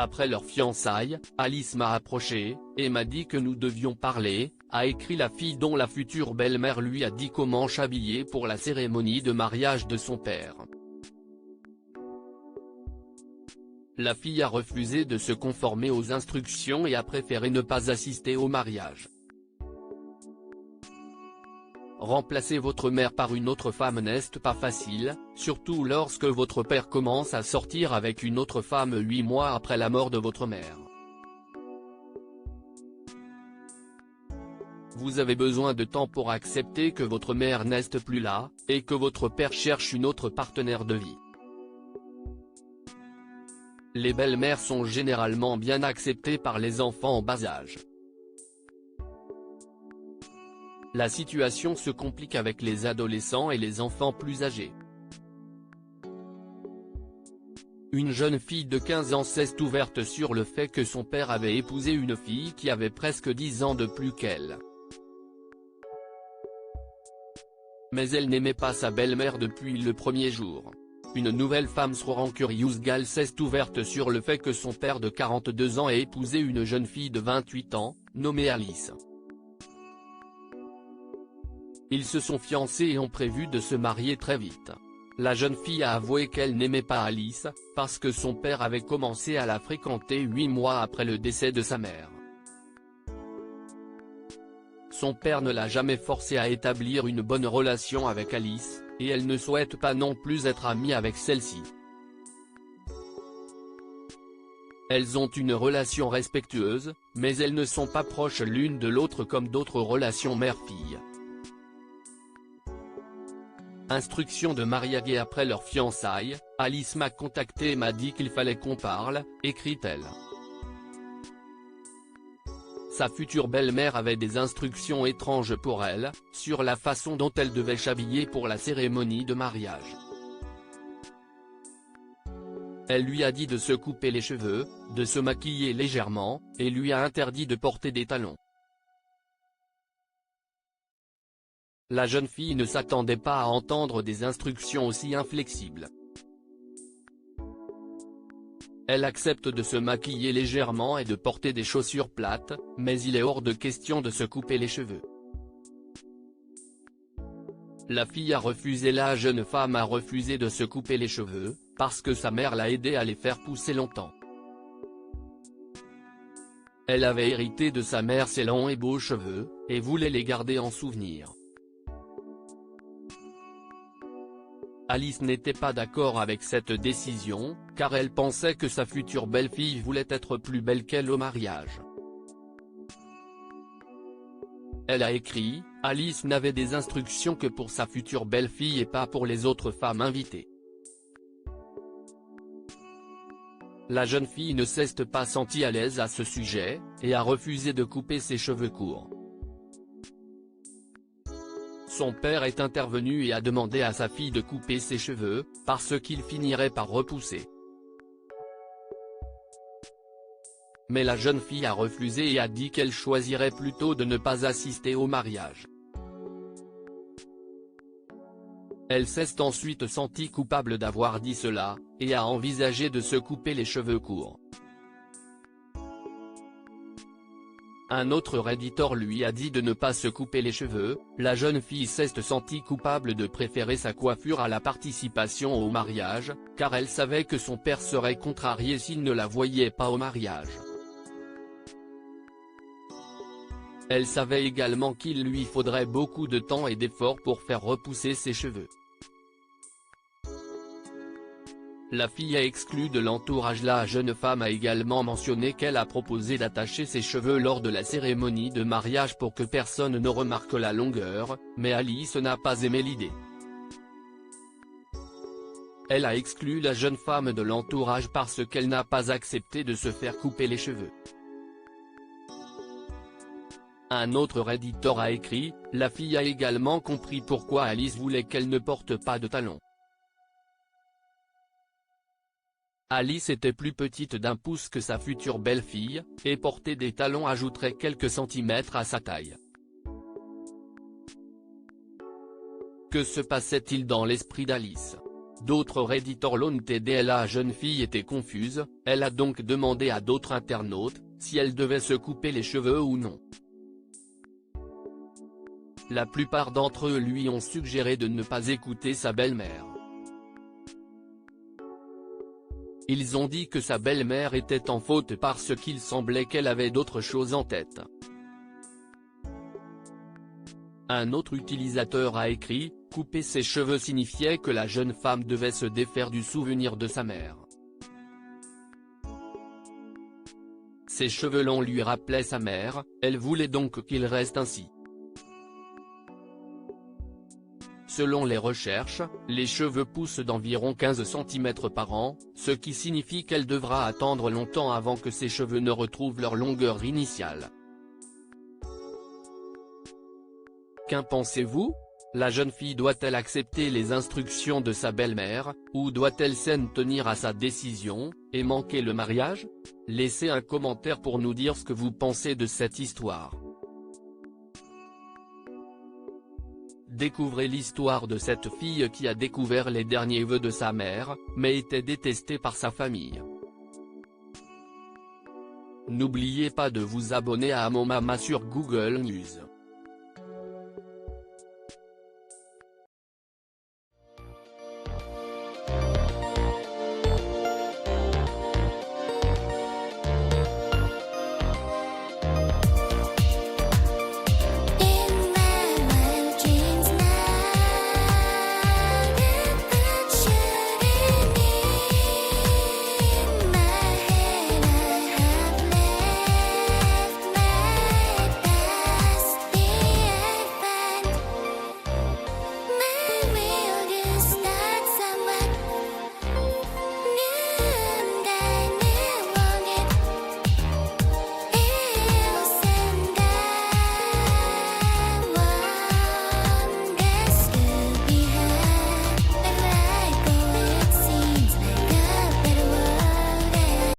Après leur fiançailles, Alice m'a approché, et m'a dit que nous devions parler, a écrit la fille dont la future belle-mère lui a dit comment s'habiller pour la cérémonie de mariage de son père. La fille a refusé de se conformer aux instructions et a préféré ne pas assister au mariage. Remplacer votre mère par une autre femme n'est pas facile, surtout lorsque votre père commence à sortir avec une autre femme 8 mois après la mort de votre mère. Vous avez besoin de temps pour accepter que votre mère n'est plus là, et que votre père cherche une autre partenaire de vie. Les belles-mères sont généralement bien acceptées par les enfants en bas âge. La situation se complique avec les adolescents et les enfants plus âgés. Une jeune fille de 15 ans s'est ouverte sur le fait que son père avait épousé une fille qui avait presque 10 ans de plus qu'elle. Mais elle n'aimait pas sa belle-mère depuis le premier jour. Une nouvelle femme Sroran Curious Gal s'est ouverte sur le fait que son père de 42 ans a épousé une jeune fille de 28 ans, nommée Alice. Ils se sont fiancés et ont prévu de se marier très vite. La jeune fille a avoué qu'elle n'aimait pas Alice, parce que son père avait commencé à la fréquenter 8 mois après le décès de sa mère. Son père ne l'a jamais forcée à établir une bonne relation avec Alice, et elle ne souhaite pas non plus être amie avec celle-ci. Elles ont une relation respectueuse, mais elles ne sont pas proches l'une de l'autre comme d'autres relations mère-fille. Instruction de mariage après leur fiançailles, Alice m'a contacté et m'a dit qu'il fallait qu'on parle, écrit-elle. Sa future belle-mère avait des instructions étranges pour elle, sur la façon dont elle devait s'habiller pour la cérémonie de mariage. Elle lui a dit de se couper les cheveux, de se maquiller légèrement, et lui a interdit de porter des talons. La jeune fille ne s'attendait pas à entendre des instructions aussi inflexibles. Elle accepte de se maquiller légèrement et de porter des chaussures plates, mais il est hors de question de se couper les cheveux. La fille a refusé. La jeune femme a refusé de se couper les cheveux, parce que sa mère l'a aidée à les faire pousser longtemps. Elle avait hérité de sa mère ses longs et beaux cheveux, et voulait les garder en souvenir. Alice n'était pas d'accord avec cette décision, car elle pensait que sa future belle-fille voulait être plus belle qu'elle au mariage. Elle a écrit, Alice n'avait des instructions que pour sa future belle-fille et pas pour les autres femmes invitées. La jeune fille ne s'est pas sentie à l'aise à ce sujet, et a refusé de couper ses cheveux courts. Son père est intervenu et a demandé à sa fille de couper ses cheveux, parce qu'il finirait par repousser. Mais la jeune fille a refusé et a dit qu'elle choisirait plutôt de ne pas assister au mariage. Elle s'est ensuite sentie coupable d'avoir dit cela, et a envisagé de se couper les cheveux courts. Un autre redditor lui a dit de ne pas se couper les cheveux. La jeune fille s'est sentie coupable de préférer sa coiffure à la participation au mariage, car elle savait que son père serait contrarié s'il ne la voyait pas au mariage. Elle savait également qu'il lui faudrait beaucoup de temps et d'efforts pour faire repousser ses cheveux. La fille a exclu de l'entourage. La jeune femme a également mentionné qu'elle a proposé d'attacher ses cheveux lors de la cérémonie de mariage pour que personne ne remarque la longueur, mais Alice n'a pas aimé l'idée. Elle a exclu la jeune femme de l'entourage parce qu'elle n'a pas accepté de se faire couper les cheveux. Un autre redditor a écrit, la fille a également compris pourquoi Alice voulait qu'elle ne porte pas de talons. Alice était plus petite d'1 pouce que sa future belle-fille, et porter des talons ajouterait quelques centimètres à sa taille. Que se passait-il dans l'esprit d'Alice? D'autres Redditors l'ont aidé. La jeune fille était confuse, elle a donc demandé à d'autres internautes, si elle devait se couper les cheveux ou non. La plupart d'entre eux lui ont suggéré de ne pas écouter sa belle-mère. Ils ont dit que sa belle-mère était en faute parce qu'il semblait qu'elle avait d'autres choses en tête. Un autre utilisateur a écrit, « Couper ses cheveux signifiait que la jeune femme devait se défaire du souvenir de sa mère. Ses cheveux longs lui rappelaient sa mère, elle voulait donc qu'il reste ainsi. » Selon les recherches, les cheveux poussent d'environ 15 cm par an, ce qui signifie qu'elle devra attendre longtemps avant que ses cheveux ne retrouvent leur longueur initiale. Qu'en pensez-vous? La jeune fille doit-elle accepter les instructions de sa belle-mère, ou doit-elle s'en tenir à sa décision, et manquer le mariage? Laissez un commentaire pour nous dire ce que vous pensez de cette histoire. Découvrez l'histoire de cette fille qui a découvert les derniers vœux de sa mère, mais était détestée par sa famille. N'oubliez pas de vous abonner à Mon Mama sur Google News.